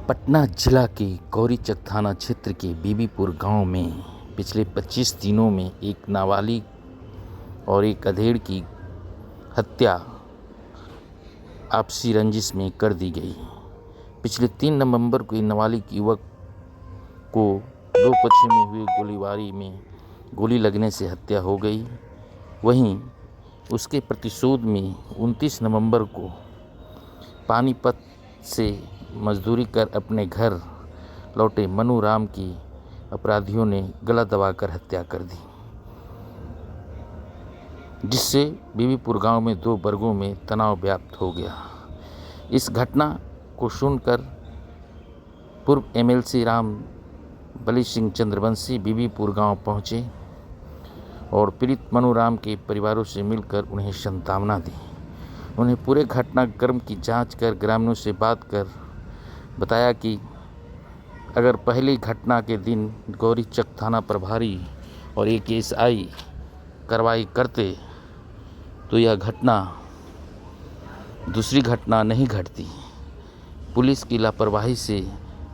पटना जिला के गौरीचक थाना क्षेत्र के बीबीपुर गांव में पिछले 25 दिनों में एक नाबालिग और एक अधेड़ की हत्या आपसी रंजिश में कर दी गई। पिछले 3 नवंबर को नाबालिग युवक को दो पक्षों में हुई गोलीबारी में गोली लगने से हत्या हो गई। वहीं उसके प्रतिशोध में 29 नवंबर को पानीपत से मजदूरी कर अपने घर लौटे मनु राम की अपराधियों ने गला दबाकर हत्या कर दी, जिससे बीबीपुर गांव में 2 वर्गों में तनाव व्याप्त हो गया। इस घटना को सुनकर पूर्व एमएलसी राम बली सिंह चंद्रवंशी बीबीपुर गांव पहुंचे और पीड़ित मनु राम के परिवारों से मिलकर उन्हें सांत्वना दी। उन्हें पूरे घटनाक्रम की जांच कर ग्रामीणों से बात कर बताया कि अगर पहली घटना के दिन गौरीचक थाना प्रभारी और एक एसआई कार्रवाई करते तो यह घटना दूसरी घटना नहीं घटती। पुलिस की लापरवाही से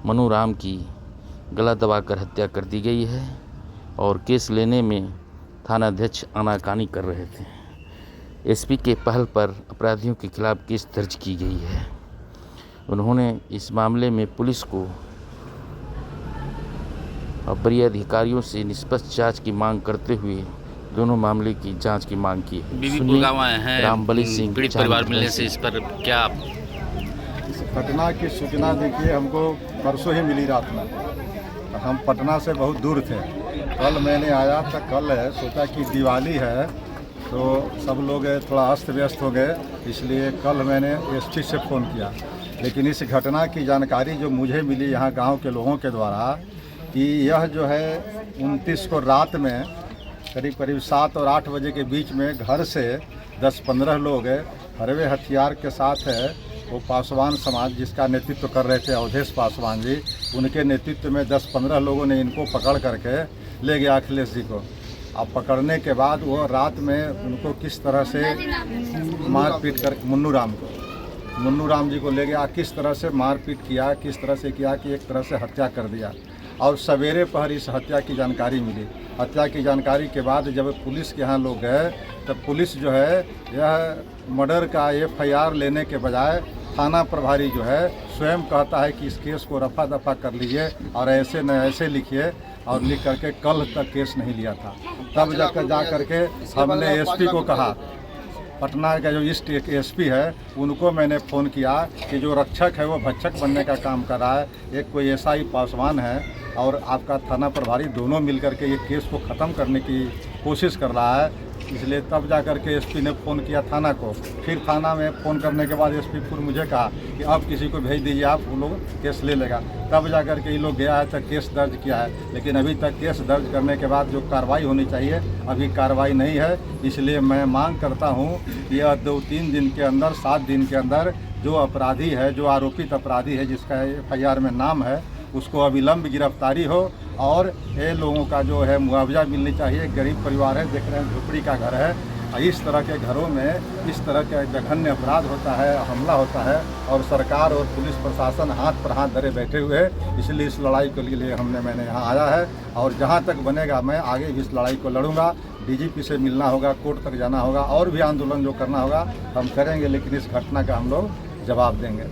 मनु राम की गला दबाकर हत्या कर दी गई है और केस लेने में थानाध्यक्ष आनाकानी कर रहे थे। एसपी के पहल पर अपराधियों के खिलाफ केस दर्ज की गई है। उन्होंने इस मामले में पुलिस को और वरीय अधिकारियों से निष्पक्ष जांच की मांग करते हुए दोनों मामले की जांच की मांग की है। बीबीपुर गाँव आए हैं राम बली सिंह पीड़ित परिवार मिलने से इस पर क्या इस घटना की सूचना देखिए हमको परसों ही मिली रात में। हम पटना से बहुत दूर थे। कल मैंने आया था, कल सोचा कि दिवाली है तो सब लोग थोड़ा अस्त व्यस्त हो गए, इसलिए कल मैंने एसपी से फ़ोन किया। लेकिन इस घटना की जानकारी जो मुझे मिली यहाँ गांव के लोगों के द्वारा कि यह जो है 29 को रात में करीब 7 और 8 बजे के बीच में घर से 10-15 लोग हरवे हथियार के साथ वो पासवान समाज जिसका नेतृत्व कर रहे थे अवधेश पासवान जी, उनके नेतृत्व में 10-15 लोगों ने इनको पकड़ करके ले गया अखिलेश जी को। अब पकड़ने के बाद वो रात में उनको किस तरह से मारपीट कर मुन्नू राम जी को ले गया, किस तरह से मारपीट किया, किस तरह से किया कि एक तरह से हत्या कर दिया। और सवेरे पहर इस हत्या की जानकारी मिली। हत्या की जानकारी के बाद जब पुलिस के यहाँ लोग गए तब पुलिस जो है यह मर्डर का FIR लेने के बजाय थाना प्रभारी जो है स्वयं कहता है कि इस केस को रफा दफा कर लीजिए और ऐसे न ऐसे लिखिए, और लिख करके कल तक केस नहीं लिया था। तब जा करके हमने एसपी को कहा, पटना का जो ईस्ट एक एसपी है उनको मैंने फ़ोन किया कि जो रक्षक है वो भक्षक बनने का काम कर रहा है। एक कोई एसआई पासवान है और आपका थाना प्रभारी, दोनों मिलकर के ये केस को ख़त्म करने की कोशिश कर रहा है। इसलिए तब जा कर के एसपी ने फ़ोन किया थाना को। फिर थाना में फ़ोन करने के बाद एसपी फिर मुझे कहा कि अब किसी को भेज दीजिए, आप वो लोग केस ले लेगा। तब जा कर के ये लोग गया है तक केस दर्ज किया है, लेकिन अभी तक केस दर्ज करने के बाद जो कार्रवाई होनी चाहिए अभी कार्रवाई नहीं है। इसलिए मैं मांग करता हूँ कि यह 2-3 दिन के अंदर, 7 दिन के अंदर जो अपराधी है, जो आरोपित अपराधी है जिसका FIR में नाम है, उसको अविलंब गिरफ्तारी हो और ये लोगों का जो है मुआवजा मिलनी चाहिए। गरीब परिवार है, देख रहे हैं झोपड़ी का घर है। इस तरह के घरों में इस तरह का जघन्य अपराध होता है, हमला होता है और सरकार और पुलिस प्रशासन हाथ पर हाथ धरे बैठे हुए हैं। इसलिए इस लड़ाई के लिए मैंने यहाँ आया है और जहाँ तक बनेगा मैं आगे भी इस लड़ाई को लड़ूंगा। DGP से मिलना होगा, कोर्ट तक जाना होगा और भी आंदोलन जो करना होगा हम करेंगे, लेकिन इस घटना का हम लोग जवाब देंगे।